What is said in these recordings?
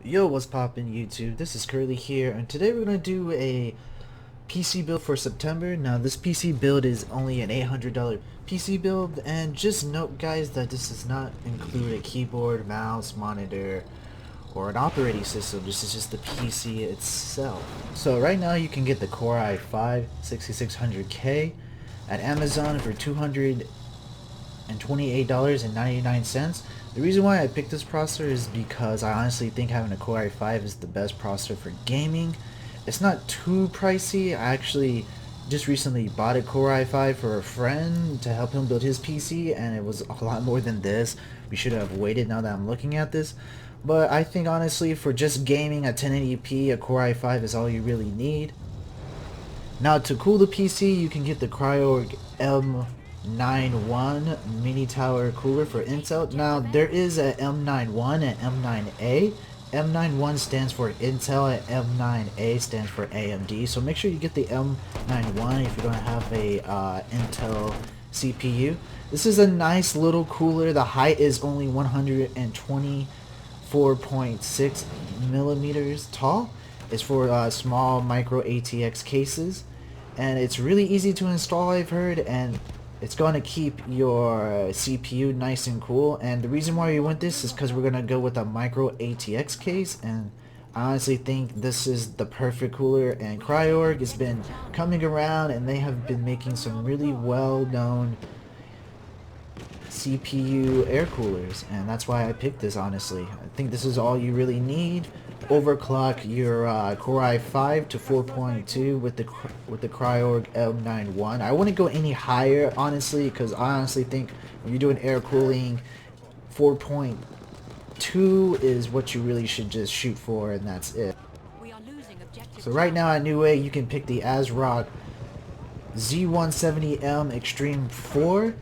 Yo, what's poppin' YouTube? This is Curly here, and today we're gonna do a PC build for September. Now, this PC build is only an $800 PC build, and just note, guys, that this does not include a keyboard, mouse, monitor, or an operating system. This is just the PC itself. So right now, you can get the Core i5-6600K at Amazon for $228.99. The reason why I picked this processor is because I honestly think having a Core i5 is the best processor for gaming. It's not too pricey. I actually just recently bought a Core i5 for a friend to help him build his PC, and it was a lot more than this. We should have waited now that I'm looking at this. But I think honestly for just gaming at 1080p, a Core i5 is all you really need. Now to cool the PC, you can get the CRYORIG M91 mini tower cooler for Intel. Now there is a M91 and M9A. M91 stands for Intel and M9A stands for AMD. So make sure you get the M91 if you're going to have a Intel CPU. This is a nice little cooler. The height is only 124.6 millimeters tall. It's for small MicroATX cases, and it's really easy to install, I've heard, and it's going to keep your CPU nice and cool. And the reason why we want this is because we're going to go with a MicroATX case, and I honestly think this is the perfect cooler. And CRYORIG has been coming around, and they have been making some really well-known CPU air coolers, and that's why I picked this. Honestly, I think this is all you really need. Overclock your Core i5 to 4.2 with the CRYORIG M91. I wouldn't go any higher, honestly, because I honestly think when you're doing air cooling, 4.2 is what you really should just shoot for, and that's it. So right now at Newegg, you can pick the ASRock Z170M Extreme 4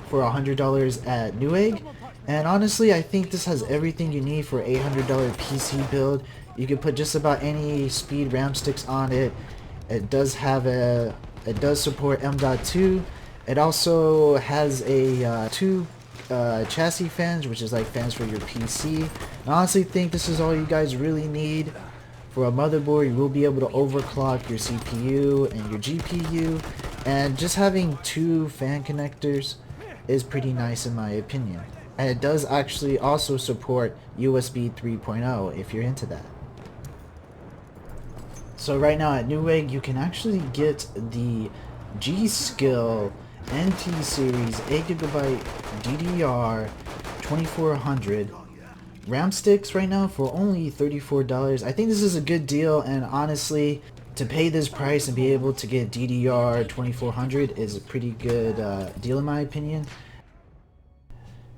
for $100 at Newegg. And honestly, I think this has everything you need for $800 PC build. You can put just about any speed RAM sticks on it. It does support M.2. It also has a two chassis fans, which is like fans for your PC. I honestly think this is all you guys really need. For a motherboard, you will be able to overclock your CPU and your GPU, and just having two fan connectors is pretty nice in my opinion. And it does actually also support USB 3.0 if you're into that. So right now at Newegg, you can actually get the G.Skill NT Series 8GB DDR 2400 RAM sticks right now for only $34. I think this is a good deal, and honestly, to pay this price and be able to get DDR 2400 is a pretty good deal in my opinion.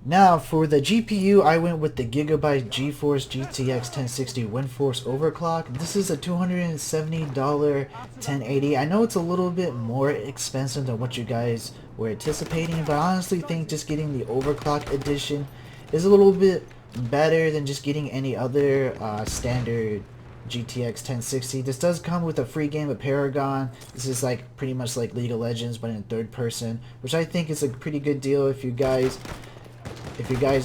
Now for the GPU, I went with the Gigabyte GeForce GTX 1060 WINDFORCE overclock. This is a $270 1080. I know it's a little bit more expensive than what you guys were anticipating, but I honestly think just getting the overclock edition is a little bit better than just getting any other standard GTX 1060. This does come with a free game of Paragon. This is like pretty much like League of Legends but in third person, which I think is a pretty good deal if you guys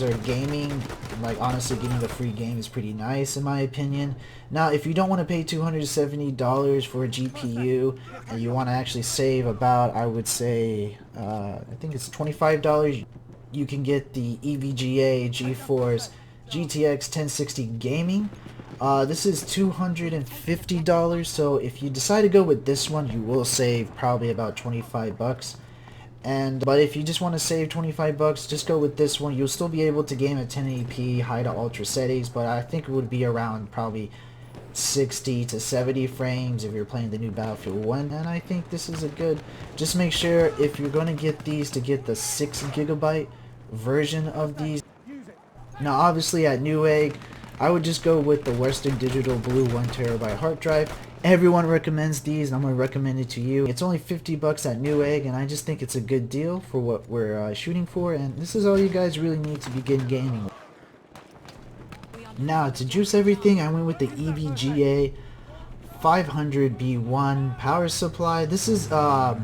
are gaming. Like honestly, getting the free game is pretty nice in my opinion. Now if you don't want to pay $270 for a GPU and you want to actually save about, I would say I think it's $25, you can get the EVGA GeForce GTX 1060 Gaming. This is $250, so if you decide to go with this one, you will save probably about 25 bucks. But if you just want to save 25 bucks, just go with this one. You'll still be able to game at 1080p high to ultra settings, but I think it would be around probably 60 to 70 frames if you're playing the new Battlefield 1, and I think this is a good. Just make sure if you're going to get these to get the 6GB version of these. Now obviously at Newegg, I would just go with the Western Digital Blue 1TB hard drive. Everyone recommends these, and I'm going to recommend it to you. It's only 50 bucks at Newegg, and I just think it's a good deal for what we're shooting for, and this is all you guys really need to begin gaming. Now to juice everything, I went with the EVGA 500B1 power supply. This is not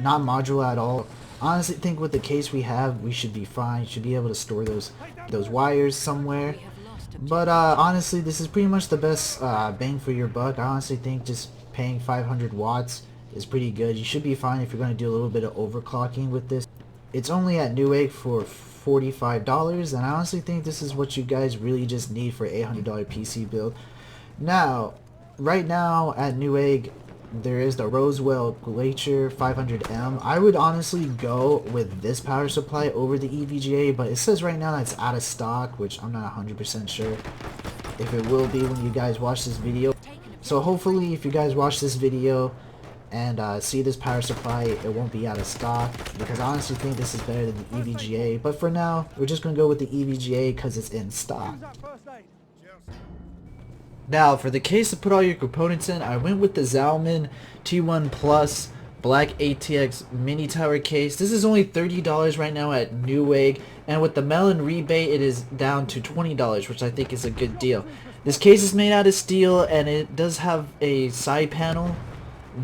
modular at all. Honestly think with the case we have, we should be fine. Should be able to store those wires somewhere. But honestly, this is pretty much the best bang for your buck. I honestly think just paying 500 watts is pretty good. You should be fine if you're going to do a little bit of overclocking with this. It's only at Newegg for $45, and I honestly think this is what you guys really just need for $800 PC build. Now, right now at Newegg, there is the Rosewill Glacier 500M. I would honestly go with this power supply over the EVGA, but it says right now that it's out of stock, which I'm not 100% sure if it will be when you guys watch this video. So hopefully if you guys watch this video and see this power supply, it won't be out of stock, because I honestly think this is better than the EVGA. But for now, we're just going to go with the EVGA because it's in stock. Now, for the case to put all your components in, I went with the Zalman T1 Plus Black ATX Mini Tower case. This is only $30 right now at Newegg, and with the Melon rebate, it is down to $20, which I think is a good deal. This case is made out of steel, and it does have a side panel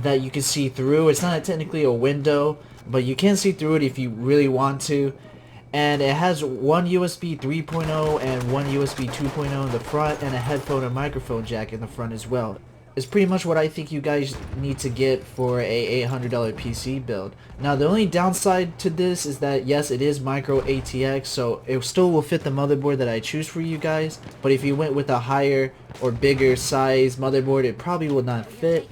that you can see through. It's not technically a window, but you can see through it if you really want to. And it has one USB 3.0 and one USB 2.0 in the front, and a headphone and microphone jack in the front as well. It's pretty much what I think you guys need to get for a $800 PC build. Now, the only downside to this is that yes, it is MicroATX, so it still will fit the motherboard that I choose for you guys. But if you went with a higher or bigger size motherboard, it probably would not fit.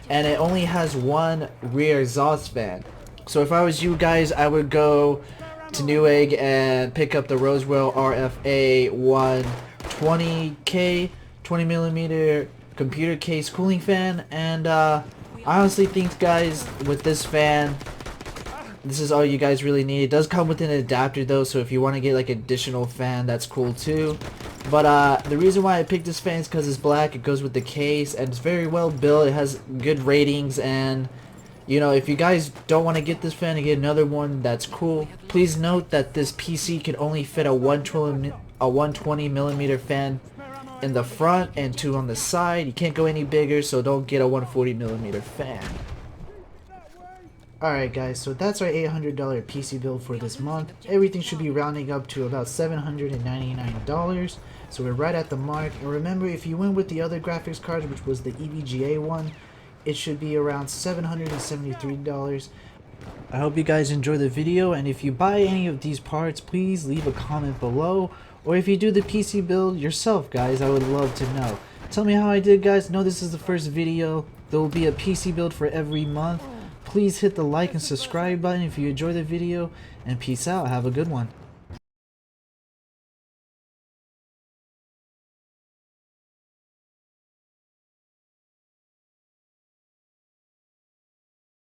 And it only has one rear exhaust fan. So if I was you guys, I would go to Newegg and pick up the Rosewill RFA-120-K 20mm computer case cooling fan. And I honestly think, guys, with this fan, this is all you guys really need. It does come with an adapter though, so if you want to get like additional fan, that's cool too. But the reason why I picked this fan is because it's black, it goes with the case, and it's very well built. It has good ratings, and you know, if you guys don't want to get this fan and get another one, that's cool. Please note that this PC can only fit a 120mm fan in the front and 2 on the side. You can't go any bigger, so don't get a 140mm fan. Alright guys, so that's our $800 PC build for this month. Everything should be rounding up to about $799. So we're right at the mark. And remember, if you went with the other graphics card, which was the EVGA one, it should be around $773. I hope you guys enjoy the video, and if you buy any of these parts, please leave a comment below. Or if you do the PC build yourself, guys, I would love to know. Tell me how I did, guys. I know this is the first video. There will be a PC build for every month. Please hit the like and subscribe button if you enjoy the video, and peace out. Have a good one.